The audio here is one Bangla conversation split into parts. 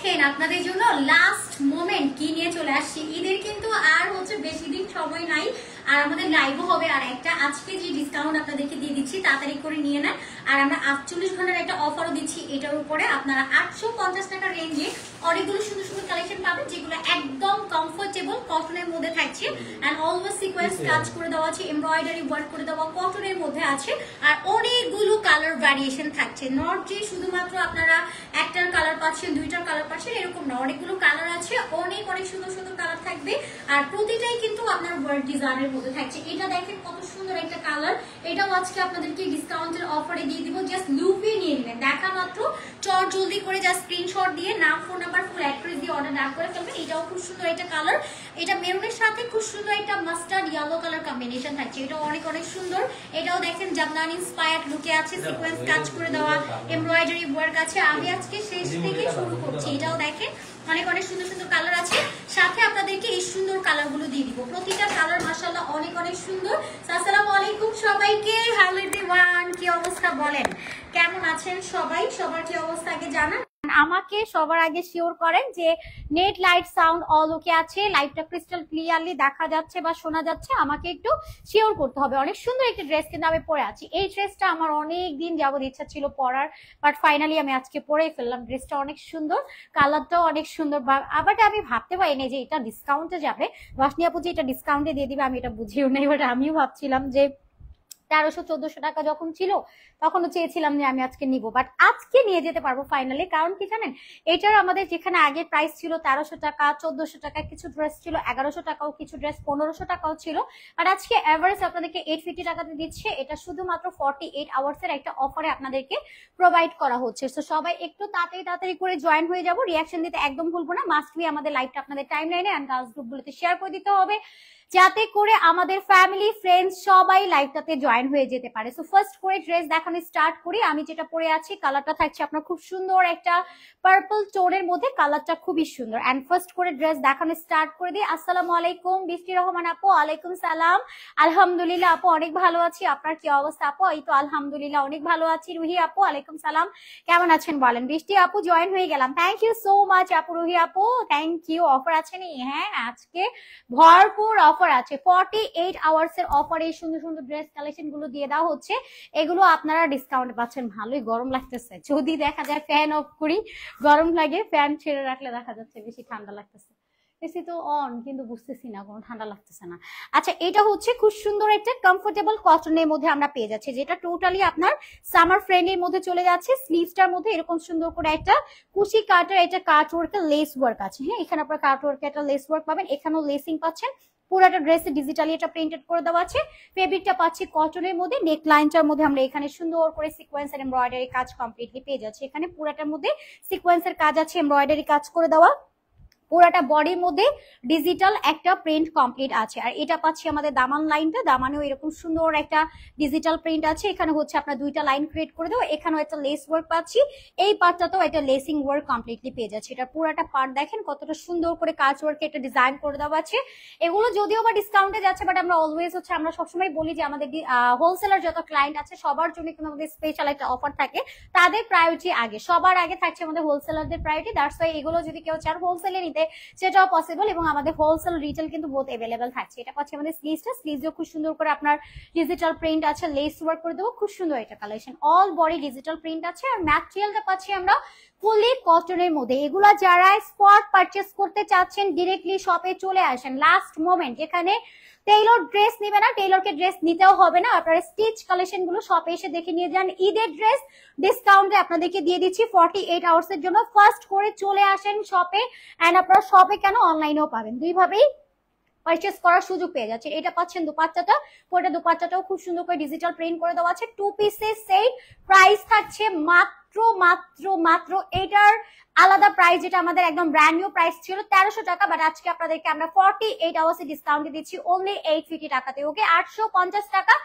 দেখেন আপনাদের জন্য লাস্ট মোমেন্ট কি নিয়ে চলে আসছি। ঈদের কিন্তু আর হচ্ছে বেশি দিন সময় নাই, আর আমাদের লাইভও হবে আর একটা। আজকে যে ডিসকাউন্ট আপনাদেরকে দিয়ে দিচ্ছি তাড়াতাড়ি করে নিয়ে নেন। আর আমরা 48 ঘন্টার একটা অফারও দিচ্ছি, এটার উপরে আপনারা 850 টাকা রেঞ্জে অনেকগুলো সুন্দর সুন্দর কালেকশন পাবেন, যেগুলো একদম কমফোর্টেবল কটনের মধ্যে থাকছে। অ্যান্ড অলওয়েজ সিকোয়েন্স কাজ করে দেওয়া আছে, এমব্রয়ডারি ওয়ার্ক করে দেওয়া কটনের মধ্যে আছে। আর অনেকগুলো কালার ভ্যারিয়েশন থাকছে, নট যে শুধুমাত্র আপনারা একটার কালার পাচ্ছেন, দুইটার কালার পাচ্ছেন এরকম না, অনেকগুলো কালার আছে, অনেক অনেক সুন্দর সুন্দর কালার থাকবে। আর প্রতিটাই কিন্তু আপনার ওয়ার্ক ডিজাইনের মধ্যে থাকছে। এটা দেখেন কত সুন্দর একটা কালার, এটাও আজকে আপনাদেরকে ডিসকাউন্টের অফারে দিয়ে দিব। জাস্ট লুপে নিয়ে নেবেন, দেখা মাত্র চট জলদি করে জাস্ট স্ক্রিনশট দিয়ে নাম, ফোন নাম্বার, ফুল অ্যাড্রেস দিয়ে অর্ডার ডান করে ফেলবেন। এটাও খুব সুন্দর একটা কালার, এটা মেরুনের সাথে খুব সুন্দর একটা মাস্টার্ড ইয়েলো কালার কম্বিনেশন থাকছে, এটা অনেক অনেক সুন্দর। এটাও দেখেন জামদানি ইন্সপায়ার্ড লুকে আছে, সিকোয়েন্স কাজ করে দেওয়া, এমব্রয়ডারি ওয়ার্ক আছে। আমি আজকে শেষ থেকে শুরু করছি, এটাও দেখেন অনেক অনেক সুন্দর সুন্দর কালার আছে। সাথে আপনাদেরকে এই সুন্দর কালার গুলো দিয়ে দিব, প্রতিটা কালার মাশাআল্লাহ অনেক অনেক সুন্দর। আসসালামু আলাইকুম সবাইকে, হ্যালো এভরিওয়ান, কি অবস্থা বলেন, কেমন আছেন সবাই? সবার কি অবস্থা আগে জানান। আমাকে সবার আগে শিওর করেন যে নেট, লাইট, সাউন্ড অল ওকে আছে, লাইভটা ক্রিস্টাল ক্লিয়ারলি দেখা যাচ্ছে বা শোনা যাচ্ছে, আমাকে একটু শিওর করতে হবে। অনেক সুন্দর একটা ড্রেস কিন্তু আমি পরে আছি, এই ড্রেসটা আমার অনেক দিন যাবত ইচ্ছা ছিল পরার, বাট ফাইনালি আমি আজকে পরেই ফেললাম। ড্রেসটা অনেক সুন্দর, কালারটাও অনেক সুন্দর, আবার আমি ভাবতে পারিনি যে এটা ডিসকাউন্টে যাবে, বাসনি আপু যে এটা ডিসকাউন্টে দিয়ে দিবে, আমি এটা বুঝিও নাই। বাট আমিও ভাবছিলাম যে 1300-1400 টাকা যখন ছিল তখনও চেয়েছিলাম যে আমি আজকে নিব, বাট আজকে নিয়ে যেতে পারবো ফাইনালি। কারণ কি জানেন, এটার আমাদের যেখানে আগে প্রাইস ছিল 1300 টাকা, 1400 টাকা, কিছু ড্রেস ছিল 1100 টাকাও, কিছু ড্রেস 1500 টাকাও ছিল, বাট আজকে এভারেজ আপনাদেরকে 850 টাকাতে দিচ্ছে। এটা শুধুমাত্র 48 আওয়ার্সের একটা অফারে আপনাদেরকে প্রোভাইড করা হচ্ছে। তো সবাই একটু তাড়াতাড়ি তাড়াতাড়ি করে জয়েন হয়ে যাবো, রিয়াকশন দিতে একদম ভুলবো না। মাস্ট বি আমাদের লাইভটা আপনাদের টাইম লাইনে অ্যান্ড গার্লস গ্রুপগুলোতে শেয়ার করে দিতে হবে, যাতে করে আমাদের ফ্যামিলি ফ্রেন্ডস সবাই লাইভটাতে জয়েন হয়ে যেতে পারে। সো ফার্স্ট করে ড্রেস দেখানো স্টার্ট করি। আমি যেটা পরে আছি কালারটা থাকছে আপনার খুব সুন্দর একটা পার্পল টোনের মধ্যে, কালারটা খুবই সুন্দর। এন্ড ফার্স্ট করে ড্রেস দেখানো স্টার্ট করে দিই। আসসালামু আলাইকুম বৃষ্টি রহমান আপু। ওয়ালাইকুম সালাম। আলহামদুলিল্লাহ আপু অনেক ভালো আছি, আপনার কি অবস্থা আপু? এই তো আলহামদুলিল্লাহ অনেক ভালো আছি। রুহি আপু ওয়ালাইকুম সালাম, কেমন আছেন বলেন? বৃষ্টি আপু জয়েন হয়ে গেলাম, থ্যাংক ইউ সো মাচ আপু। রুহি আপু থ্যাংক ইউ। অফার আছে নি? হ্যাঁ আজকে ভরপুর অফার আছে, 48 আওয়ার্স এর অফারে এই সুন্দর সুন্দর ড্রেস কালেকশন গুলো দিয়ে দেওয়া হচ্ছে। এগুলো আপনারা ডিসকাউন্টে পাচ্ছেন। ভালোই গরম লাগতেছে, যদি দেখা যায় ফ্যান অফ করি গরম লাগে, ফ্যান ছেড়ে রাখলে দেখা যাচ্ছে বেশি ঠান্ডা লাগতেছে। এসি তো অন, কিন্তু বুঝতেছি না কোনো ঠান্ডা লাগতেছে না। আচ্ছা, এটা হচ্ছে খুব সুন্দর একটা কমফোর্টেবল কটনের মধ্যে আমরা পেয়ে যাচ্ছি, যেটা টোটালি আপনার সামার ফ্রেন্ডলির মধ্যে চলে যাচ্ছে। স্লিভসটার মধ্যে এরকম সুন্দর করে একটা কুশি কাটার এটা কাট ওয়ার্কের লেস ওয়ার্ক আছে। হ্যাঁ, এখানে আপনার কাট ওয়ার্কের একটা লেস ওয়ার্ক পাবেন, এখানেও লেসিং পাচ্ছেন। পুরোটা ড্রেসে ডিজিটালি এটা প্রিন্টেড করে দেওয়া আছে। ফেব্রিকটা পাচ্ছি কটনের মধ্যে, নেক লাইনটার মধ্যে আমরা এখানে সুন্দর করে সিকোয়েন্স এর এমব্রয়ডারি কাজ কমপ্লিটলি পেয়ে যাচ্ছি। এখানে পুরোটার মধ্যে সিকোয়েন্সের কাজ আছে, এমব্রয়ডারি কাজ করে দেওয়া, পুরাটা বডির মধ্যে ডিজিটাল একটা প্রিন্ট কমপ্লিট আছে। আর এটা পাচ্ছি আমাদের দামান লাইনটা, দামানেও এরকম সুন্দর একটা ডিজিটাল প্রিন্ট আছে। এখানে হচ্ছে আপনার দুইটা লাইন ক্রিয়েট করে দেবো, এখানেও একটা লেস ওয়ার্ক পাচ্ছি, এই পার্টটাতেও একটা লেসিং ওয়ার্ক কমপ্লিটলি পেয়ে যাচ্ছে। এটা পুরাটা পার্ট দেখেন কতটা সুন্দর করে কাজ ওয়ার্কে এটা ডিজাইন করে দেওয়া আছে। এগুলো যদিও বা ডিসকাউন্টে যাচ্ছে, বাট আমরা অলওয়েজ হচ্ছে আমরা সবসময় বলি যে আমাদের হোলসেলার যত ক্লায়েন্ট আছে সবার জন্য কিন্তু আমাদের স্পেশাল একটা অফার থাকে, তাদের প্রায়োরিটি আগে, সবার আগে থাকছে আমাদের হোলসেলারদের প্রায়োরিটি। দ্যাটস ওয়াই এগুলো যদি কেউ চান হোলসেলে নিতে সেটাও পসিবল, এবং আমাদের হোলসেল রিটেল কিন্তু বোথ अवेलेबल থাকছে। এটা পাচ্ছি আমাদের স্লিভসও খুব সুন্দর করে আপনার ডিজিটাল প্রিন্ট আছে, লেস ওয়ার্ক করে দেবো, খুব সুন্দর এটা collection, all body digital print আছে। আর ম্যাটেরিয়ালটা পাচ্ছি আমরা ফুলি কটনের মধ্যে। এগুলা যারা স্পট পারচেজ করতে চাচ্ছেন ডিরেক্টলি শপে চলে আসেন, লাস্ট মোমেন্ট, এখানে টেইলর ড্রেস নিবে না, টেইলরকে ড্রেস নিতেও হবে না, আপনারা স্টিচ কালেকশন গুলো শপে এসে দেখে নিয়ে যান। ঈদের ড্রেস ডিসকাউন্টে আপনাদেরকে দিয়ে দিচ্ছি 48 আওয়ার্স এর জন্য। ফার্স্ট করে চলে আসেন শপে, এন্ড আপনারা শপে কেন অনলাইনেও পাবেন, দুইভাবেই পারচেজ করার সুযোগ পেয়ে যাচ্ছে। এটা পাচ্ছেন দুপাট্টাটা, পুরোটা দুপাট্টাটাও খুব সুন্দর করে ডিজিটাল প্রিন্ট করে দেওয়া আছে। 2 পিসের সেট, প্রাইস থাকছে মাত্র মাত্র মাত্র এটার আলাদা প্রাইস, যেটা আমাদের একদম ব্র্যান্ড নিউ প্রাইস ছিল 1300 টাকা, বাট আজকে আপনাদেরকে আমরা 48 আওয়ার্সে ডিসকাউন্টে দিচ্ছি অনলি 850 টাকাতে। ওকে, 850 টাকা।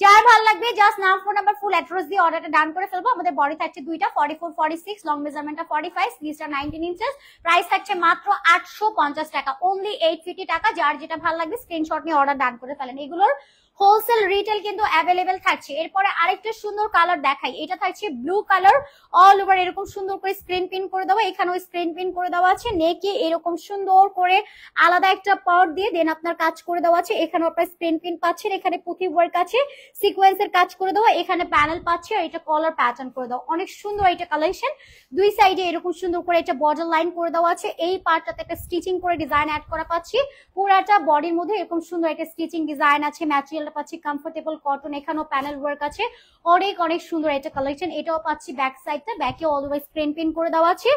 যার ভালো লাগবে জাস্ট নাম, ফোন নাম্বার, ফুল অ্যাড্রেস দিয়ে অর্ডারটা ডান করে ফেলবো। আমাদের বডি থাকছে দুইটা, 44 46, লং মেজারমেন্টটা 45, স্লিভসটা 19 ইঞ্চেস। প্রাইস থাকছে মাত্র 850 টাকা, অনলি 850 টাকা। যার যেটা ভালো লাগবে স্ক্রিনশট নিয়ে অর্ডার ডান করে ফেলেন। এগুলোর হোলসেল রিটেল কিন্তু অ্যাভেলেবেল থাকছে। এরপরে আরেকটা সুন্দর কালার দেখাই, এটা থাকছে ব্লু কালার, অল ওভার এরকম সুন্দর করে স্ক্রিন প্রিন্ট করে দেওয়া, এখানেও স্ক্রিন প্রিন্ট করে দেওয়া আছে, নেকে এরকম সুন্দর করে আলাদা একটা পার্ট দিয়ে দেন আপনার কাজ করে দেওয়া আছে, এখানেও আপনার স্ক্রিন প্রিন্ট পাচ্ছেন, এখানে পুঁথি ওয়ার্ক আছে, সিকোয়েন্সের কাজ করে দেওয়া, এখানে প্যানেল পাচ্ছে, আর এটা কলার প্যাটার্ন করে দেওয়া, অনেক সুন্দর এটা কালেকশন। দুই সাইডে এরকম সুন্দর করে এটা বর্ডার লাইন করে দেওয়া আছে, এই পার্টটাতে একটা স্টিচিং করে ডিজাইন অ্যাড করা পাচ্ছি, পুরাটা বডির মধ্যে এরকম সুন্দর একটা স্টিচিং ডিজাইন আছে, ম্যাটেরিয়ালটা পাচ্ছি কমফোর্টেবল কটন, এখানেও প্যানেল ওয়ার্ক আছে, অনেক অনেক সুন্দর এটা কালেকশন। এটাও পাচ্ছি ব্যাক সাইডটা, ব্যাকে অলওয়েজ স্ক্রিন প্রিন্ট করে দেওয়া আছে,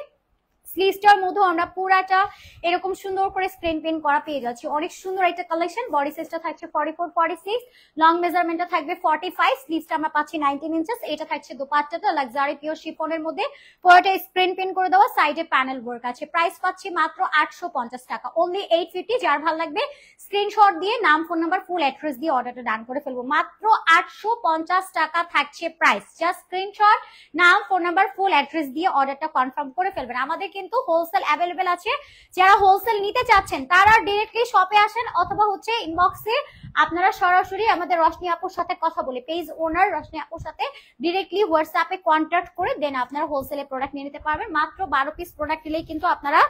স্লিভসটার মধ্যে আমরা পুরাটা এরকম সুন্দর করে স্ক্রিন প্রিন্ট করা পেয়ে যাচ্ছি, অনেক সুন্দর একটা কালেকশন। বডি সাইজটা থাকছে 44 46, লং মেজারমেন্টটা থাকবে 45, স্লিভসটা আমরা পাচ্ছি 19 ইঞ্চেস। এটা থাকছে দোপাট্টাটা লাক্সারি পিওর শিফনের মধ্যে, পুরোটা স্ক্রিন প্রিন্ট করে দেওয়া, সাইডে প্যানেল ওয়ার্ক আছে। প্রাইস পাচ্ছি মাত্র 850 টাকা, অনলি 850। যার ভালো লাগবে স্ক্রিনশট দিয়ে নাম, ফোন নাম্বার, ফুল অ্যাড্রেস দিয়ে অর্ডারটা ডান করে ফেলবো। মাত্র 850 টাকা থাকছে প্রাইস, জাস্ট স্ক্রিনশট, নাম, ফোন নাম্বার, ফুল অ্যাড্রেস দিয়ে অর্ডারটা কনফার্ম করে ফেলবেন। আমাদের কিন্তু হোলসেল অ্যাভেলেবেল আছে, যারা হোলসেল নিতে চাচ্ছেন তারা ডিরেক্টলি শপে আসেন, অথবা হচ্ছে ইনবক্সে আপনারা সরাসরি আমাদের রশনি আপুর সাথে কথা বলে, পেজ ওনার রশনি আপুর সাথে ডিরেক্টলি হোয়াটসঅ্যাপে কন্ট্যাক্ট করে দেন আপনারা হোলসেলে প্রোডাক্ট নিয়ে নিতে পারবেন। মাত্র 12 পিস প্রোডাক্ট নিলেই কিন্তু আপনারা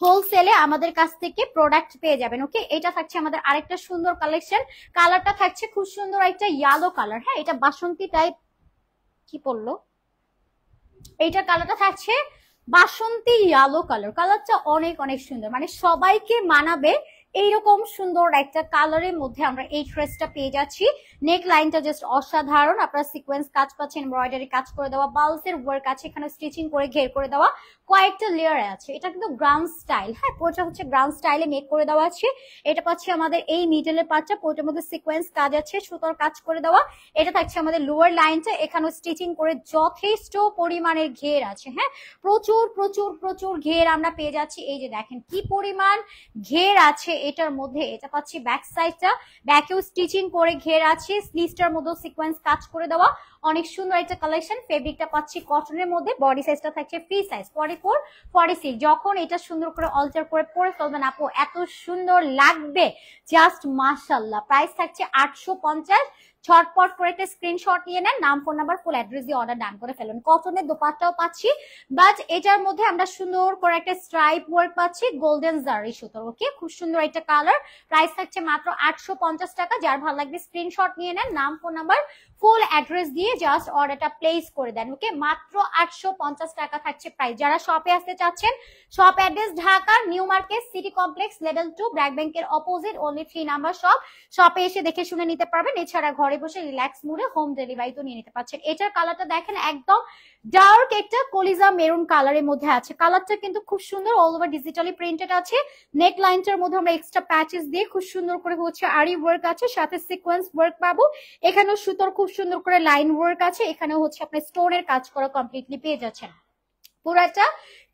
হোলসেলে আমাদের কাছ থেকে প্রোডাক্ট পেয়ে যাবেন। ওকে, এটা থাকছে আমাদের আরেকটা সুন্দর কালেকশন, কালারটা থাকছে খুব সুন্দর একটা ইয়েলো কালার। হ্যাঁ, এটা বাসন্তী টাইপ, কি পড়লো, এইটা কালারটা থাকছে বাসন্তী ইয়েলো কালার, কালারটা অনেক অনেক সুন্দর, মানে সবাইকে মানাবে এইরকম সুন্দর একটা কালারের মধ্যে আমরা এই ড্রেসটা পেয়ে যাচ্ছি। নেক লাইনটা জাস্ট অসাধারণ, আপনারা সিকোয়েন্স কাজ পাচ্ছেন, এমব্রয়ডারি কাজ করে দেওয়া, বালসের ওয়ার্ক আছে, এখানে স্টিচিং করে ঘের করে দেওয়া, কয়েকটা লেয়ার আছে। এটা কিন্তু গ্রাউন্ড স্টাইল, হ্যাঁ পুরোটা হচ্ছে গ্রাউন্ড স্টাইলে মেক করে দেওয়া আছে। এটা পাচ্ছি আমাদের এই মিডলের পার্টটা, পুরোটার মধ্যে সিকোয়েন্স কাজ আছে, সুতোর কাজ করে দেওয়া। এটা থাকছে আমাদের লোয়ার লাইনটা, এখানেও স্টিচিং করে যথেষ্ট পরিমাণের ঘের আছে। হ্যাঁ, প্রচুর প্রচুর প্রচুর ঘের আমরা পেয়ে যাচ্ছি। এই যে দেখেন কি পরিমাণ ঘের আছে এটার মধ্যে। এটা পাচ্ছি ব্যাক সাইডটা, ব্যাকেও স্টিচিং করে ঘের আছে, স্লিভসটার মধ্যে সিকোয়েন্স কাজ করে দেওয়া, অনেক সুন্দর একটা কালেকশন। ফেব্রিকটা পাচ্ছি কটনের মধ্যে, বডি সাইজটা থাকছে ফ্রি সাইজ 44 46। যখন এটা সুন্দর করে অল্টার করে পরে ফেলবেন আপু, এত সুন্দর লাগবে, জাস্ট মাশাআল্লাহ। প্রাইস থাকছে 850। ঝটপট করে একটা স্ক্রিনশট নিয়ে নেন, নাম, ফোন নাম্বার, ফুল অ্যাড্রেস দিয়ে অর্ডার ডান করে ফেলুন। কটনের দোপাট্টাও পাচ্ছি, বাট এটার মধ্যে আমরা সুন্দর করে একটা স্ট্রাইপ ওয়ার্ক পাচ্ছি গোল্ডেন জারি সুতোর। ওকে, খুব সুন্দর একটা কালার। প্রাইস থাকছে মাত্র 850 টাকা। যার ভালো লাগবে স্ক্রিনশট নিয়ে নেন, নাম, ফোন নাম্বার, ফুল অ্যাড্রেস দিয়ে জাস্ট অর্ডারটা প্লেস করে দেন। ওকে, মাত্র 850 টাকা থাকছে প্রাইস। যারা শপে আসতে চাচ্ছেন, shop address Dhaka new market city complex level 2 BRAC ব্যাংকের অপোজিট, অনলি 3 নাম্বার শপ। শপে এসে দেখে শুনে নিতে পারবেন, এছাড়া ঘরে বসে রিল্যাক্স মুডে হোম ডেলিভারি তো নিয়ে নিতে পারছেন। এটার কালারটা দেখেন, একদম ডার্ক একটা কলিজা মেরুন কালারের মধ্যে আছে। কালারটা কিন্তু খুব সুন্দর, অল ওভার ডিজিটালি প্রিন্টেড আছে। নেক লাইনটার মধ্যে আমরা এক্সট্রা প্যাচেস দিয়ে খুব সুন্দর করে হচ্ছে আরি ওয়ার্ক আছে, সাথে সিকোয়েন্স ওয়ার্ক পাবো। এখানেও সুতোর খুব সুন্দর করে লাইন ওয়ার্ক আছে, এখানে হচ্ছে আপনি স্টোনের কাজ করা কমপ্লিটলি পেয়ে যাচ্ছেন। পুরাটা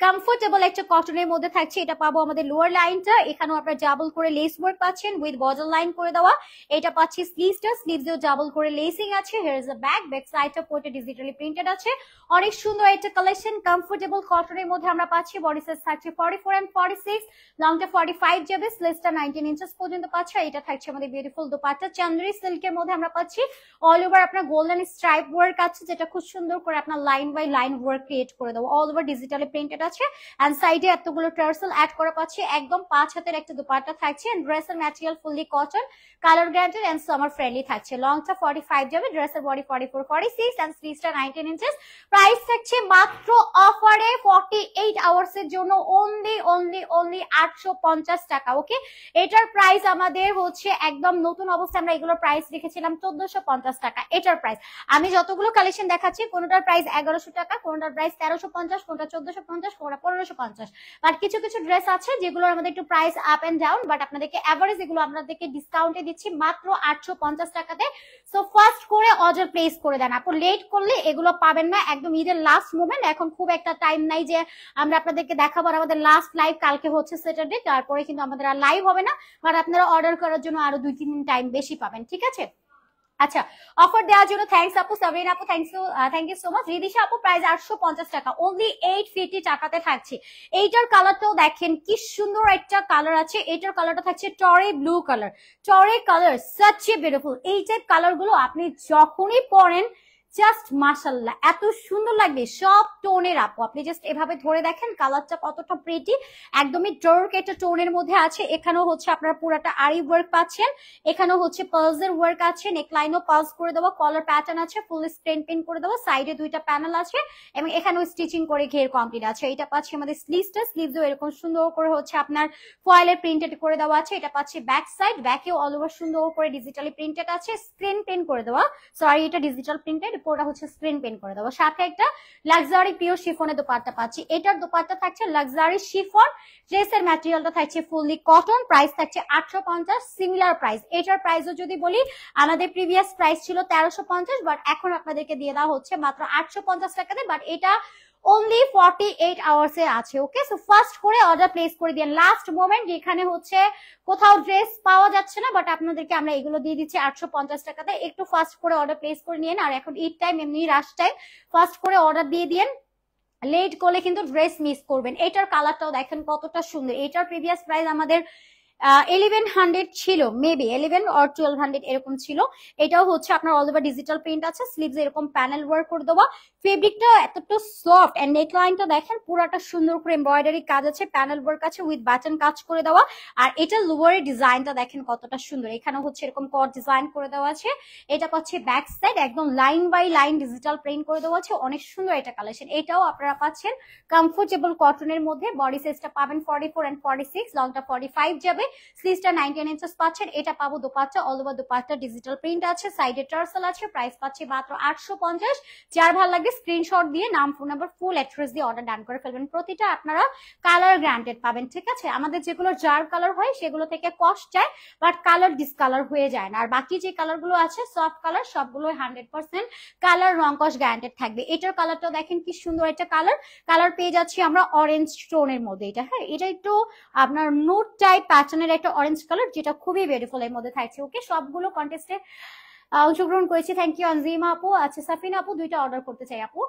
কমফোর্টেবল একটা কটনের মধ্যে থাকছে। এটা পাবো আমাদের লোয়ার লাইনটা, এখানেও আপনারা ডাবল করে লেস ওয়ার্ক পাচ্ছেন উইথ বর্ডার লাইন করে দেওয়া। এটা পাচ্ছি স্লিভসটা, স্লিভসেও ডাবল করে লেসিং আছে। Here is the back, back সাইডটা পুরোটা ডিজিটালি প্রিন্টেড আছে। অনেক সুন্দর একটা কালেকশন, কমফোর্টেবল কটনের মধ্যে আমরা পাচ্ছি। বডি সাইজ থাকছে 44 and 46, লংটা 45 যাবে, স্লিভসটা 19 ইঞ্চেস পর্যন্ত পাচ্ছে। এটা থাকছে আমাদের বিউটিফুল দোপাট্টা, চান্দেরি সিল্কের মধ্যে আমরা পাচ্ছি। অল ওভার আপনার গোল্ডেন স্ট্রাইপ ওয়ার্ক আছে, যেটা খুব সুন্দর করে আপনার line by line work create করে দেবো। অল ওভার ডিজিটালি প্রিন্টেড আছে, এন্ড সাইডে এতগুলো টার্সেল অ্যাড করা পাচ্ছি। একদম 5 হাতের একটা দোপাট্টা থাকছে, এন্ড ড্রেসের material fully cotton, colour guaranteed and summer friendly থাকছে। লংটা 45 যাবে, ড্রেসের বডি 44 46, এন্ড স্লিভসটা 19 ইঞ্চেস। প্রাইস থাকছে মাত্র অফারে 48 আওয়ার্স এর জন্য অনলি 850 টাকা। ওকে, এটার প্রাইস আমাদের হচ্ছে একদম নতুন অবস্থায় আমরা এগুলোর প্রাইস রেখেছিলাম 1450 টাকা। এটার প্রাইস আমি যতগুলো কালেকশন দেখাচ্ছি, কোনটার প্রাইস 1100 টাকা, কোনটার প্রাইস 1350, কোনটা 1450, কোনটা 1550। বাট কিছু কিছু ড্রেস আছে যেগুলোর আমাদের একটু price up and down, but আপনাদেরকে এভারেজ এগুলো আপনাদেরকে ডিসকাউন্টে দিচ্ছি মাত্র 850 টাকাতে। সো ফার্স্ট করে অর্ডার প্লেস করে দেন আপু, লেট করলে এগুলো পাবেন না। একদম ঈদের লাস্ট মোমেন্ট, এখন খুব একটা টাইম নাই যে আমরা আপনাদেরকে দেখাবো। আমাদের লাস্ট লাইভ কালকে হচ্ছে স্যাটারডে, তারপরে কিন্তু আমাদের আর লাইভ হবে না, বাট আপনারা অর্ডার করার জন্য আরো 2-3 দিন টাইম বেশি পাবেন, ঠিক আছে? আচ্ছা, অফার দেওয়ার জন্য থ্যাঙ্কস আপু, সাবরিন আপু thank you so much. Ridisha আপু প্রাইস 850 টাকা, অনলি 850 টাকাতে থাকছে। এইটার কালারটাও দেখেন কি সুন্দর একটা কালার আছে, এইটার কালারটা থাকছে টরে ব্লু কালার, টরে কালার সাচ এ বিউটিফুল। এই টাইপ কালার গুলো আপনি যখনই পরেন জাস্ট মাশাল্লাহ এত সুন্দর লাগবে, সব টোনের আপু। আপনি জাস্ট এভাবে ধরে দেখেন কালারটা কতটা প্রিটি, একদমই ডার্ক একটা টোনের মধ্যে আছে। এখানেও হচ্ছে আপনারা পুরাটা আরি ওয়ার্ক পাচ্ছেন, এখানেও হচ্ছে পার্লসের ওয়ার্ক আছে, নেকলাইনও পার্লস করে দেওয়া, কলার প্যাটার্ন আছে, ফুল স্ক্রিন প্রিন্ট করে দেওয়া, সাইডে দুইটা প্যানেল আছে এবং এখানেও স্টিচিং করে ঘের কমপ্লিট আছে। এটা পাচ্ছি আমাদের স্লিভসটা, স্লিভসও এরকম সুন্দর করে হচ্ছে আপনার ফয়েলের প্রিন্টেড করে দেওয়া আছে। এটা পাচ্ছি ব্যাক সাইড, ব্যাকেও অল ওভার সুন্দর করে ডিজিটালি প্রিন্টেড আছে, স্ক্রিন প্রিন্ট করে দেওয়া, সরি এটা ডিজিটাল প্রিন্টেড, পুরোটা হচ্ছে স্ক্রিন প্রিন্ট করে দেওয়া। সাথে একটা লাক্সারি পিওর শিফনের দোপাট্টা পাচ্ছি, এটার দোপাট্টা থাকছে লাক্সারি শিফন, ড্রেসের ম্যাটেরিয়ালটা থাকছে ফুললি কটন, প্রাইস থাকছে 850, সিমিলার প্রাইস। এটার প্রাইসও যদি বলি আমাদের প্রিভিয়াস প্রাইস ছিল 1350, বাট এখন আপনাদেরকে দিয়ে দেওয়া হচ্ছে মাত্র 850 টাকাতে, বাট এটা only 48 hours এ আছে। ওকে, সো ফার্স্ট করে অর্ডার প্লেস করে দিন, লাস্ট মোমেন্ট যেখানে হচ্ছে কোথাও ড্রেস পাওয়া যাচ্ছে না, বাট আপনাদেরকে আমরা এগুলো দিয়ে দিচ্ছি 850 টাকাতে। একটু ফার্স্ট করে অর্ডার প্লেস করে নিন, আর এখন ঈদ টাইম, এমনি রাশ টাইম, ফার্স্ট করে অর্ডার দিয়ে দিন, লেট করলে কিন্তু ড্রেস মিস করবেন। এটার কালারটাও দেখেন কতটা সুন্দর। এটার প্রিভিয়াস প্রাইস আমাদের 1100 ছিল, মেবি 11 or 1200 এরকম ছিল। এটাও হচ্ছে আপনার অল ওভার ডিজিটাল প্রিন্ট আছে, স্লিভস এরকম প্যানেল ওয়ার্ক করে দেওয়া, ফেব্রিকটা এতটা সফট এন্ড নেকলাইনটা দেখেন পুরাটা সুন্দর করে এমব্রয়ডারি কাজ আছে, প্যানেল ওয়ার্ক আছে উইথ বাটন কাজ করে দেওয়া। আর এটা লোয়ারের ডিজাইনটা দেখেন কতটা সুন্দর, এখানে হচ্ছে এরকম কট ডিজাইন করে দেওয়া আছে। এটা পাচ্ছে ব্যাক সাইড, একদম line by line digital print করে দেওয়া আছে, অনেক সুন্দর এটা কালেকশন। এটাও আপনারা পাচ্ছেন কমফোর্টেবল কটনের মধ্যে, বডি সাইজটা পাবেন 44 and 46, লংটা 45 যাবে, স্লিভসটা 19 ইঞ্চেস পাচ্ছেন। এটা পাবো dupatta, all over dupatta digital print আছে, সাইডে টার্সেল আছে, প্রাইস পাচ্ছি মাত্র 850। যার ভালো লাগবে স্ক্রিনশট দিয়ে নাম, ফোন নাম্বার, ফুল অ্যাড্রেস দিয়ে অর্ডার ডান করে ফেলবেন। প্রতিটা আপনারা কালার গ্রান্টেড পাবেন, ঠিক আছে? আমাদের যেগুলো জার কালার হয় সেগুলো থেকে কস্ট যায়, বাট কালার ডিসকালার হয়ে যায় না। আর বাকি যে কালার গুলো আছে সফট কালার, সবগুলো 100% কালার রং কস্ট গ্যারান্টেড থাকবে। এটার কালারটা দেখেন কি সুন্দর একটা কালার, কালার পেয়ে যাচ্ছি আমরা অরেঞ্জ টোনের মধ্যে। এটা হ্যাঁ, এটা একটু আপনার নোট টাইপ প্যাটার্নের একটা অরেঞ্জ কালার, যেটা খুবই বিউটিফুল এর মধ্যে থাকছে। ওকে, সবগুলো কন্টেস্টে অংশগ্রহণ করেছি, থ্যাংক ইউ আনজিমা আপু। আচ্ছা সাফিনা আপু, দুইটা অর্ডার করতে চাই আপু,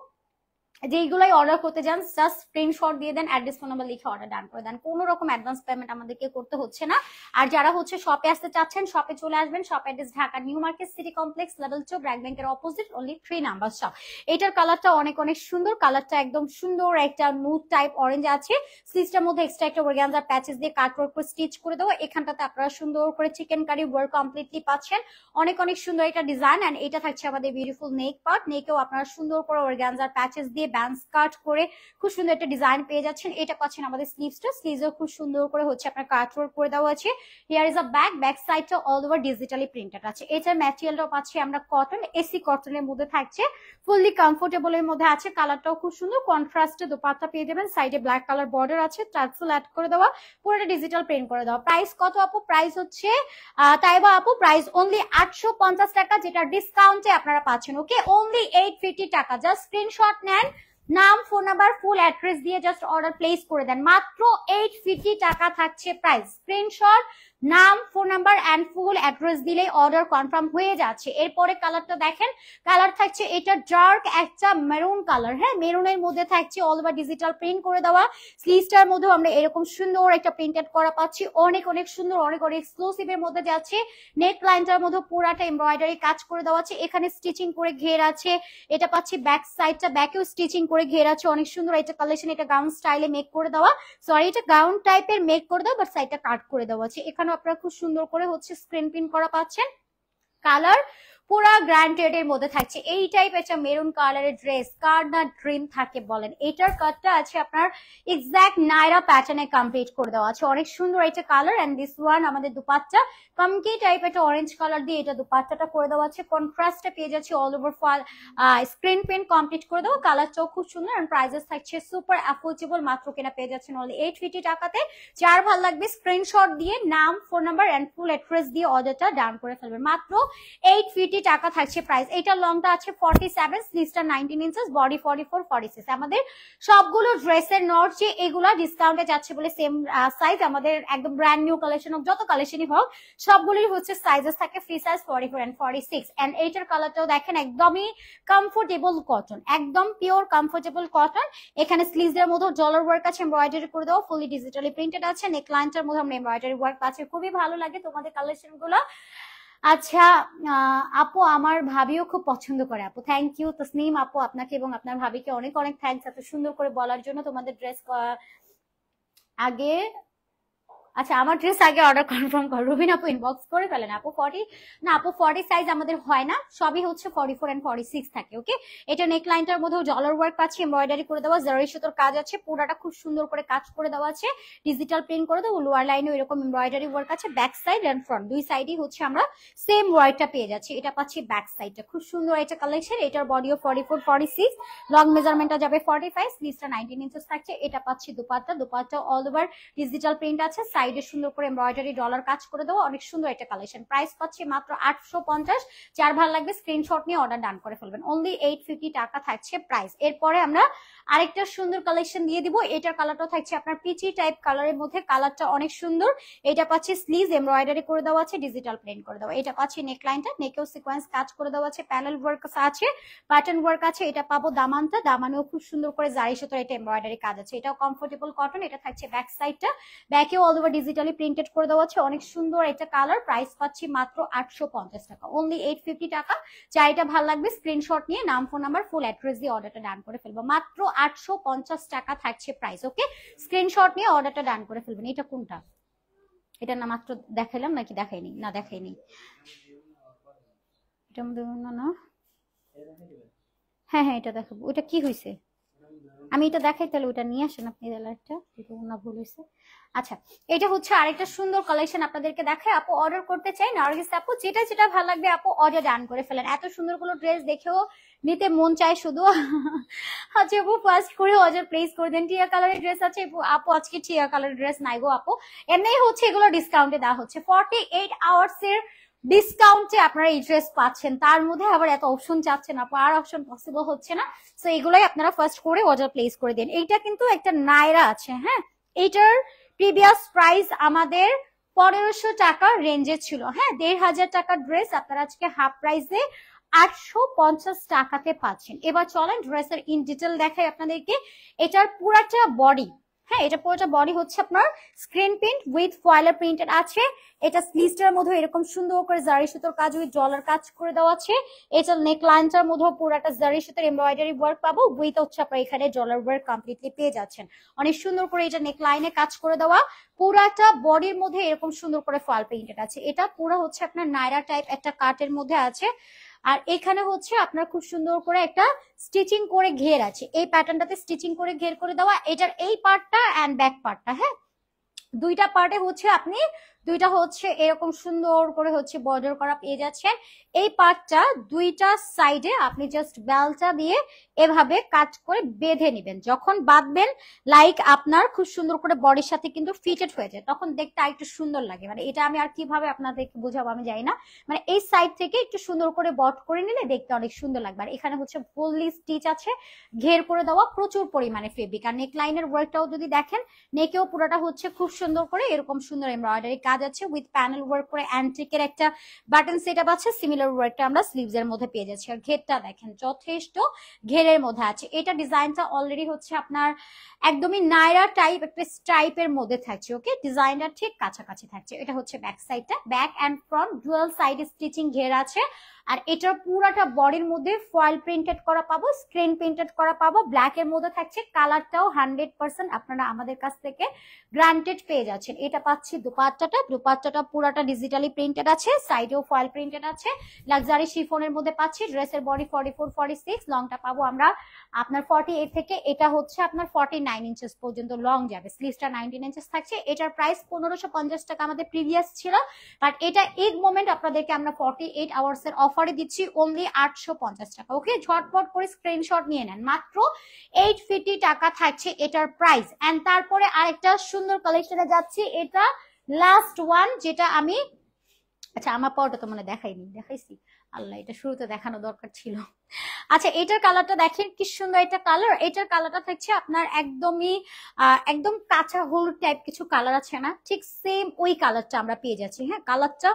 যেইগুলাই অর্ডার করতে যান জাস্ট স্ক্রিনশট দিয়ে দেন, অ্যাড্রেস ফোন নাম্বার লিখে অর্ডার ডান করে দেন, কোনো রকম অ্যাডভান্স পেমেন্ট আমাদেরকে করতে হচ্ছে না। আর যারা হচ্ছে শপে আসতে চাচ্ছেন, শপে চলে আসবেন। Shop address Dhaka new market city complex, level 2, BRAC ব্যাংকের অপোজিট, অনলি 3 নাম্বার শপ। এটার কালারটা অনেক অনেক সুন্দর, কালারটা একদম সুন্দর একটা নুড টাইপ অরেঞ্জ আছে, স্লিভসটার মধ্যে এক্সট্রা একটা অর্গানজার প্যাচেস দিয়ে কাট ওয়ার্ক করে স্টিচ করে দেওয়া। এখানটাতে আপনারা সুন্দর করে চিকেন কারি ওয়ার্ক কমপ্লিটলি পাচ্ছেন, অনেক অনেক সুন্দর একটা ডিজাইন। এন্ড এটা থাকছে আমাদের বিউটিফুল নেক পার্ট, নেকেও আপনারা সুন্দর করে অর্গানজার প্যাচেস দিয়ে ব্যান্স কাট করে খুব সুন্দর একটা ডিজাইন পেয়ে যাচ্ছেন। এটা পাচ্ছেন আমাদের স্লিভসটা, স্লিভসও খুব সুন্দর করে হচ্ছে আপনার কাট ওয়ার্ক করে দেওয়া আছে। Here is a back, back সাইডটা অল ওভার ডিজিটালি প্রিন্টেড আছে। এটার ম্যাটেরিয়ালটাও পাচ্ছি আমরা কটন, এসি কটনের মধ্যে থাকছে, ফুললি কমফোর্টেবল এর মধ্যে আছে। কালারটাও খুব সুন্দর, কন্ট্রাস্টে দোপাট্টা পেয়ে যাবেন, সাইডে ব্ল্যাক কালার বর্ডার আছে, টার্সেল অ্যাড করে দেওয়া, পুরোটা ডিজিটাল প্রিন্ট করে দেওয়া। প্রাইস কত আপু? প্রাইস হচ্ছে তাইবা আপু, প্রাইস অনলি 850 টাকা, যেটা ডিসকাউন্টে আপনারা পাচ্ছেন। ওকে, অনলি 850 টাকা। জাস্ট স্ক্রিনশট নেন, নাম, ফোন নাম্বার, ফুল অ্যাড্রেস দিয়ে জাস্ট অর্ডার প্লেস করে দেন, মাত্র 850 টাকা থাকছে প্রাইস। স্ক্রিনশট, নাম, phone number and full address দিলেই অর্ডার কনফার্ম হয়ে যাচ্ছে। এরপরে কালারটা দেখেন, কালার থাকছে এটা ডার্ক একটা মেরুন কালার, হ্যাঁ মেরুনের মধ্যে থাকছে অল ওভার ডিজিটাল প্রিন্ট করে দেওয়া। স্লিভসটার মধ্যেও আমরা এরকম সুন্দর একটা প্রিন্টেড করা পাচ্ছি, অনেক অনেক সুন্দর, অনেক অনেক এক্সক্লুসিভ এর মধ্যে যাচ্ছে। নেক লাইনটার মধ্যে পুরাটা এমব্রয়ডারি কাজ করে দেওয়া আছে, এখানে স্টিচিং করে ঘের আছে। এটা পাচ্ছি ব্যাক সাইডটা, ব্যাকেও স্টিচিং করে ঘের আছে, অনেক সুন্দর এটা কালেকশন। এটা গাউন স্টাইলে মেক করে দেওয়া, সরি এটা গাউন টাইপের মেক করে দেওয়া, বাট সাইডটা কাট করে দেওয়া আছে। এখানে আপনারা খুব সুন্দর করে হচ্ছে স্ক্রিন প্রিন্ট করা পাচ্ছেন। কালার পুরা গ্র্যান্ডেড এর মধ্যে থাকছে। এই টাইপ একটা মেরুন কালারের ড্রেস কার না ড্রিম থাকে বলেন। এটার কাটটা আছে আপনার এক্সাক্ট নাইরা প্যাটার্নে কমপ্লিট করে দেওয়া আছে, অনেক সুন্দর এটা কালার। এন্ড দিস ওয়ান আমাদের দুপাট্টা পামকি টাইপ একটা অরেঞ্জ কালার দিয়ে এটা দুপাট্টাটা করে দেওয়া আছে, কন্ট্রাস্টে পেয়ে যাচ্ছে অল ওভার ফল স্ক্রিন প্রিন্ট কমপ্লিট করে দেওয়া। কালারটাও খুব সুন্দর এন্ড প্রাইসেস থাকছে সুপার অ্যাফোর্ডেবল, মাত্র কেনা পেয়ে যাচ্ছেন অনলি 850 টাকাতে। যার ভালো লাগবে স্ক্রিনশট দিয়ে নাম, phone number and full address দিয়ে অর্ডারটা ডান করে ফেলবেন, মাত্র 850 850 টাকা থাকছে প্রাইস। এটা লংটা আছে 47, স্লিভসটা 19 ইঞ্চেস, বডি 44 46। আমাদের সবগুলো ড্রেসের নট যে এগুলা ডিসকাউন্টে যাচ্ছে বলে সেম সাইজ, আমাদের একদম ব্র্যান্ড নিউ কালেকশন হোক, যত কালেকশনই হোক সবগুলোই হচ্ছে সাইজেস থাকে ফ্রি সাইজ 44 এন্ড 46। এন্ড এইটার কালারটাও দেখেন একদমই কমফোর্টেবল কটন, একদম পিওর কমফোর্টেবল কটন। এখানে স্লিভস এর মধ্যে ডলার ওয়ার্ক আছে, এমব্রয়ডারি করে দেওয়া, ফুলি ডিজিটালি প্রিন্টেড আছে। নেক লাইনটার মধ্যে আমরা এমব্রয়ডারি ওয়ার্ক আছে, খুবই ভালো লাগে তোমাদের কালেকশন গুলো। আচ্ছা আপু আমার ভাবিও খুব পছন্দ করে আপু, থ্যাংক ইউ তসনিম আপু, আপনাকে এবং আপনার ভাবিকে অনেক অনেক থ্যাংকস এত সুন্দর করে বলার জন্য। তোমাদের ড্রেস আগে, আচ্ছা আমার ড্রেস আগে অর্ডার কনফার্ম করো, রুবিন আপু ইনবক্স করে ফেলেন। আপু 40 না, আপু 40 সাইজ আমাদের হয় না, সবই হচ্ছে 44 এন্ড 46 থাকে। ওকে, এটা নেক লাইনটার মধ্যেও ডলার ওয়ার্ক পাচ্ছি, এমব্রয়ডারি করে দেওয়া, জারি সুতোর কাজ আছে, পুরাটা খুব সুন্দর করে কাজ করে দেওয়া আছে, ডিজিটাল প্রিন্ট করে দেওয়া, লোয়ার লাইনেও এরকম এমব্রয়ডারি ওয়ার্ক আছে, ব্যাক সাইড এন্ড ফ্রন্ট দুই সাইডই হচ্ছে আমরা সেম ওয়ার্কটা পেয়ে যাচ্ছি। এটা পাচ্ছি ব্যাক সাইডটা, খুব সুন্দর একটা কালেকশন। এটার বডিও 44 46, লং মেজারমেন্টটা যাবে 45, স্লিভসটা 19 ইঞ্চেস থাকছে। এটা পাচ্ছি dupatta, dupatta all over digital print আছে, সাইডে সুন্দর করে এমব্রয়ডারি ডলার কাজ করে দেওয়া, অনেক সুন্দর একটা কালেকশন। প্রাইস পাচ্ছি মাত্র 850। যার ভালো লাগবে স্ক্রিনশট নিয়ে অর্ডার ডান করে ফেলবেন, অনলি 850 টাকা থাকছে প্রাইস। এরপরে আমরা আরেকটা সুন্দর কালেকশন দিয়ে দিব, এটার কালারটা থাকছে আপনার পিচি টাইপ কালারের মধ্যে, কালারটা অনেক সুন্দর। এটা পাচ্ছি স্লিভস এমব্রয়ডারি করে দেওয়া আছে, ডিজিটাল প্রিন্ট করে দেওয়া। এটা পাচ্ছি নেক লাইনটা, নেকেও সিকোয়েন্স কাজ করে দেওয়া আছে, প্যানেল ওয়ার্ক আছে, প্যাটার্ন ওয়ার্ক আছে। এটা পাবো দামানটা, দামানেও খুব সুন্দর করে জারি সুতোর এটা এমব্রয়ডারি কাজ আছে, এটাও কমফোর্টেবল কটন। এটা থাকছে ব্যাক সাইডটা, ব্যাকেও অল ওভার ডিজিটালি প্রিন্টেড করে দেওয়া আছে, অনেক সুন্দর একটা কালার। প্রাইস পাচ্ছি মাত্র 850 টাকা, অনলি 850 টাকা। যা এটা ভালো লাগবে স্ক্রিনশট নিয়ে নাম ফোন নাম্বার ফুল অ্যাড্রেস দিয়ে অর্ডারটা ডান করে ফেলবো, মাত্র 850 টাকা থাকছে প্রাইস। ওকে, স্ক্রিনশট নিয়ে অর্ডারটা ডান করে ফেলবেন। এটা কোনটা, এটা না মাত্র দেখাইলাম নাকি দেখাইনি? না দেখাইনি, এটা না, হ্যাঁ হ্যাঁ এটা দেখাবো। ওটা কি হয়েছে, আমি এটা দেখাই, তাহলে ওটা নিয়ে আসেন আপনি, একটা না ভুল হয়েছে। আচ্ছা, এটা হচ্ছে আরেকটা সুন্দর কালেকশন আপনাদেরকে দেখায়। আপু অর্ডার করতে চাই নার্গিস আপু, যেটা যেটা ভালো লাগবে আপু অর্ডার ডান করে ফেলেন। এত সুন্দর গুলো ড্রেস দেখেও নিতে মন চায় শুধু। আচ্ছা আপু ফার্স্ট করে অর্ডার প্লেস করে দেন। টিয়া কালারের ড্রেস আছে আপু, আজকে টিয়া কালারের ড্রেস নাই গো আপু, এমনি হচ্ছে এগুলো ডিসকাউন্টে দেওয়া হচ্ছে। 48 আওয়ার্স এর ডিসকাউন্টে আপনারা এই ড্রেস পাচ্ছেন, তার মধ্যে আবার এত অপশন চাচ্ছেন আপু, আর অপশন পসিবল হচ্ছে না। সো এগুলাই আপনারা ফার্স্ট করে অর্ডার প্লেস করে দেন। এইটা কিন্তু একটা নায়রা আছে, হ্যাঁ এইটার প্রিভিয়াস প্রাইস আমাদের 1500 টাকা রেঞ্জে ছিল, হ্যাঁ 1500 টাকার ড্রেস আপনারা আজকে হাফ প্রাইসে 850 টাকাতে পাচ্ছেন। এবার চলেন ড্রেসের ইন ডিটেল দেখাই আপনাদেরকে। এটার পুরাটা বডি, হ্যাঁ এটা পুরোটা বডি হচ্ছে আপনার স্ক্রিন প্রিন্ট উইথ ফয়েলার প্রিন্টেড আছে। এটা স্লিভসটার মধ্যে এরকম সুন্দর করে জারি সুতোর কাজ উইথ ডলার কাজ করে দেওয়া আছে। এটা নেক লাইনটার মধ্যে পুরাটা জারি সুতোর এমব্রয়ডারি ওয়ার্ক পাবো, উইথ হচ্ছে আপনার এখানে ডলার ওয়ার্ক কমপ্লিটলি পেয়ে যাচ্ছেন। অনেক সুন্দর করে এটা নেক লাইনে কাজ করে দেওয়া, পুরাটা বডির মধ্যে এরকম সুন্দর করে ফয়েল প্রিন্টেড আছে। এটা পুরো হচ্ছে আপনার নায়রা টাইপ একটা কাটের মধ্যে আছে, আর এখানে হচ্ছে আপনার খুব সুন্দর করে একটা স্টিচিং করে ঘের আছে, এই প্যাটার্নটাতে স্টিচিং করে ঘের করে দেওয়া। এটার এই পার্টটা এন্ড ব্যাক পার্টটা, হ্যাঁ দুইটা পার্টে হচ্ছে আপনি দুইটা হচ্ছে এরকম সুন্দর করে হচ্ছে বর্ডার করা পেয়ে যাচ্ছেন। এই পার্টটা দুইটা সাইডে আপনি জাস্ট বেলটা দিয়ে এভাবে কাট করে বেঁধে নেবেন, যখন বাঁধবেন লাইক আপনার খুব সুন্দর করে বডির সাথে কিন্তু ফিটেড হয়ে যায়, তখন দেখতে আরেকটু সুন্দর লাগে। মানে এটা আমি আর কিভাবে আপনাদেরকে বোঝাবো আমি জানি না, মানে এই সাইড থেকে একটু সুন্দর করে বট করে নিলে দেখতে অনেক সুন্দর লাগবে। আর এখানে হচ্ছে ফুললি স্টিচ আছে, ঘের করে দেওয়া প্রচুর পরিমাণে ফেব্রিক। আর নেক লাইনের ওয়ার্কটাও যদি দেখেন, নেকেও পুরোটা হচ্ছে খুব সুন্দর করে এরকম সুন্দর এমব্রয়ডারি কাজ আছে উইথ প্যানেল ওয়ার্ক করে অ্যান্টিকের একটা বাটন সেটআপ আছে। সিমিলার ওয়ার্কটা আমরা স্লিভস এর মধ্যে পেয়ে যাচ্ছি। আর ঘেরটা দেখেন যথেষ্ট ঘেরের মধ্যে আছে। এটা ডিজাইনটা অলরেডি হচ্ছে আপনার একদমই নায়রা টাইপ একটা স্ট্রাইপের মধ্যে থাকছে। ওকে, ডিজাইনটা ঠিক কাছাকাছি থাকছে। এটা হচ্ছে ব্যাক সাইডটা, back end front dual side stitching ঘের আছে। আর এটার পুরাটা বডির মধ্যে ফয়েল প্রিন্টেড করা পাবো, স্ক্রিন প্রিন্টেড করা পাবো, ব্ল্যাক এর মধ্যে থাকছে। কালারটাও 100% আপনারা আমাদের কাছ থেকে গ্রান্টেড পেয়ে যাচ্ছেন। এটা পাচ্ছি দুপাট্টাটা, দুপাট্টাটা পুরাটা ডিজিটালি প্রিন্টেড আছে, সাইডেও ফয়েল প্রিন্টেড আছে, লাক্সারি শিফনের মধ্যে পাচ্ছি। ড্রেসের বডি 44 46, লংটা পাবো আমরা আপনার 48 থেকে এটা হচ্ছে আপনার 49 ইঞ্চেস পর্যন্ত লং যাবে, স্লিভসটা 19 ইঞ্চেস থাকছে। এটার প্রাইস 1550 টাকা আমাদের প্রিভিয়াস ছিল, বাট এটা ঈদ মোমেন্ট আপনাদেরকে আমরা 48 আওয়ার্স এর অফারে দিচ্ছি অনলি 850 টাকা। ওকে, ঝটপট করে স্ক্রিনশট নিয়ে নেন, মাত্র 850 টাকা থাকছে এটার প্রাইস। এন্ড তারপরে আরেকটা সুন্দর কালেকশনে যাচ্ছি, এটা লাস্ট ওয়ান যেটা আমি, আচ্ছা আমার পরটা তো মানে দেখাইনি, দেখাইছি আল্লাহ, এটা শুরুতে দেখানো দরকার ছিল। আচ্ছা, এটার কালারটা দেখেন কি সুন্দর একটা কালার। এটার কালারটা থাকছে আপনার একদমই একদম কাঁচা হলুদ টাইপ কিছু কালার আছে না, ঠিক সেম ওই কালারটা আমরা পেয়ে যাচ্ছি। হ্যাঁ, কালারটা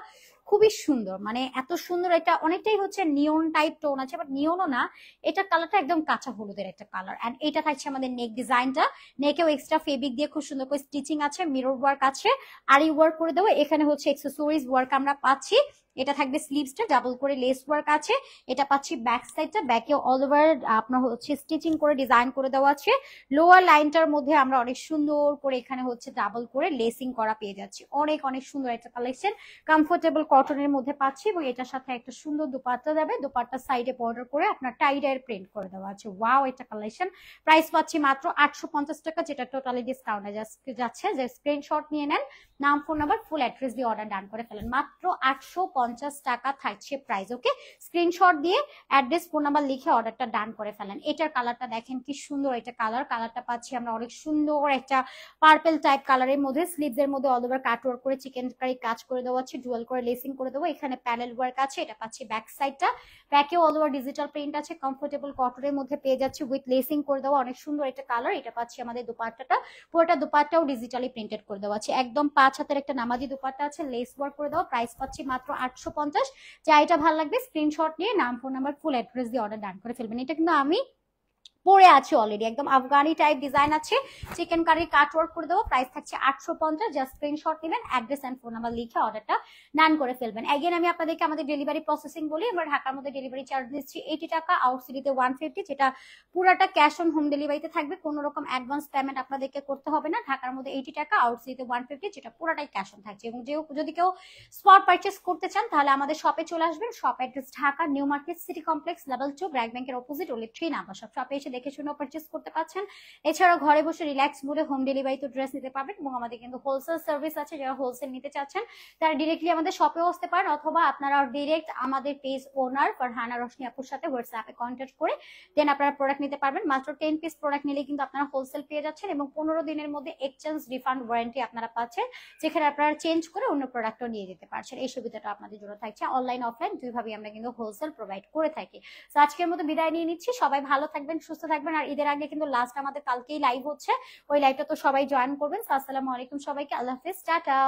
খুবই সুন্দর, মানে এত সুন্দর, এটা অনেকটাই হচ্ছে নিয়ন টাইপ টোন আছে, বাট নিয়নও না, এটার কালারটা একদম কাঁচা হলুদের একটা কালার। এন্ড এটা থাকছে আমাদের নেক ডিজাইনটা, নেকেও এক্সট্রা ফেব্রিক দিয়ে খুব সুন্দর করে স্টিচিং আছে, মিরর ওয়ার্ক আছে, আরি ওয়ার্ক করে দেবো। এখানে হচ্ছে এক্সেসরিজ ওয়ার্ক আমরা পাচ্ছি। এটা থাকবে স্লিভসটা ডাবল করে লেস ওয়ার্ক আছে। এটা পাচ্ছি ব্যাক সাইডটা, ব্যাকে অল ওভার আপনার হচ্ছে স্টিচিং করে ডিজাইন করে দেওয়া আছে। লোয়ার লাইনটার মধ্যে আমরা অনেক সুন্দর করে এখানে হচ্ছে ডাবল করে লেসিং করা পেয়ে যাচ্ছি। অনেক অনেক সুন্দর একটা কালেকশন, কমফোর্টেবল কটনের মধ্যে পাচ্ছি, এবং এটার সাথে একটা সুন্দর দুপাট্টা যাবে। দুপাট্টার সাইডে বর্ডার করে আপনার টাই ডাইয়ের প্রিন্ট করে দেওয়া আছে। ওয়াও, এটা কালেকশন। প্রাইস পাচ্ছি মাত্র 850 টাকা, যেটা টোটালি ডিসকাউন্টে যাচ্ছে। যে স্ক্রিনশট নিয়ে নেন, নাম, ফোন নাম্বার, ফুল অ্যাড্রেস দিয়ে অর্ডার ডান করে ফেলেন। মাত্র 850 টাকা থাকছে প্রাইস। ওকে, স্ক্রিনশট দিয়ে অ্যাড্রেস, ফোন নাম্বার লিখে অর্ডারটা ডান করে ফেলেন। এটার কালারটা দেখেন কি সুন্দর এটা কালারটা পাচ্ছি আমরা অনেক সুন্দর একটা পার্পল টাইপ কালারের মধ্যে। স্লিভস এর মধ্যে অল ওভার কাট ওয়ার্ক করে চিকেন কারি কাজ করে দেওয়া আছে, ডুয়াল করে লেসিং করে দেবো। এখানে প্যানেল ওয়ার্ক আছে। এটা পাচ্ছি ব্যাক সাইডটা, ব্যাকে অল ওভার ডিজিটাল প্রিন্ট আছে, কমফোর্টেবল কটনের মধ্যে পেয়ে যাচ্ছি উইথ লেসিং করে দেওয়া, অনেক সুন্দর একটা কালার। এটা পাচ্ছি আমাদের দুপাট্টাটা, পুরোটা দুপাট্টাও ডিজিটালি প্রিন্টেড করে দেওয়া আছে। একদম 5 হাতের একটা নামাজি দুপাট্টা আছে, লেস ওয়ার্ক করে দেওয়া। প্রাইস পাচ্ছি মাত্র 850। যা এটা ভালো লাগবে স্ক্রিনশট নিয়ে নাম, ফোন নাম্বার, ফুল অ্যাড্রেস দিয়ে অর্ডার ডান করে ফেলবেন। এটা কিন্তু আমি পরে আছে অলরেডি, একদম আফগানি টাইপ ডিজাইন আছে, চিকেন কারি কাট ওয়ার্ক করে দেবো। প্রাইস থাকছে 850। জাস্ট স্ক্রিনশট নেবেন, অ্যাড্রেস এন্ড ফোন নাম্বার লিখে অর্ডারটা ডান করে ফেলবেন। এগেন আমি আপনাদেরকে আমাদের ডেলিভারি প্রসেসিং বলি। আমরা ঢাকার মধ্যে ডেলিভারি চার্জ দিচ্ছি 80 টাকা, আউট সিটিতে 150, যেটা পুরাটা ক্যাশ অন হোম ডেলিভারিতে থাকবে। কোনো রকম অ্যাডভান্স পেমেন্ট আপনাদেরকে করতে হবে না। ঢাকার মধ্যে 80 টাকা, আউট সিটিতে 150, যেটা পুরাটাই ক্যাশ অন থাকছে। এবং যদি কেউ স্পট পারচেস করতে চান, তাহলে আমাদের শপে চলে আসবেন। Shop address Dhaka new market city complex level 2, BRAC ব্যাংকের অপোজিট, ওনলি 3 নাম্বার শপ। শপে এসে দেখে শুনে পারচেস করতে পারছেন। এছাড়াও ঘরে বসে রিল্যাক্স মোডে হোম ডেলিভারিতে ড্রেস নিতে পারবেন। এবং আমাদের কিন্তু হোলসেল সার্ভিস আছে, যারা হোলসেল নিতে চাচ্ছেন তারা ডিরেক্টলি আমাদের শপেও আসতে পারেন, অথবা আপনারা ডিরেক্ট আমাদের পেজ ওনার ফারহানা রোশনি আপুর সাথে হোয়াটসঅ্যাপে কন্ট্যাক্ট করে দেন আপনারা প্রোডাক্ট নিতে পারবেন। মাত্র 10 পিস প্রোডাক্ট নিলে কিন্তু আপনারা হোলসেল পেয়ে যাচ্ছেন, এবং 15 দিনের মধ্যে এক্সচেঞ্জ রিফান্ড ওয়ারেন্টি আপনারা পাচ্ছেন, যেখানে আপনারা চেঞ্জ করে অন্য প্রোডাক্টও নিয়ে যেতে পারছেন। এই সুবিধাটা আপনাদের জন্য থাকছে। অনলাইন অফলাইন দুইভাবেই আমরা কিন্তু হোলসেল প্রোভাইড করে থাকি। তো আজকের মতো বিদায় নিয়ে নিচ্ছি। সবাই ভালো থাকবেন, সুস্থ থাকবেন। আর ঈদের আগে কিন্তু লাস্ট আমাদের কালকেই লাইভ হচ্ছে, ওই লাইভটা তো সবাই জয়েন করবেন। আসসালামু আলাইকুম সবাইকে, আল্লাহ হাফেজ, টাটা।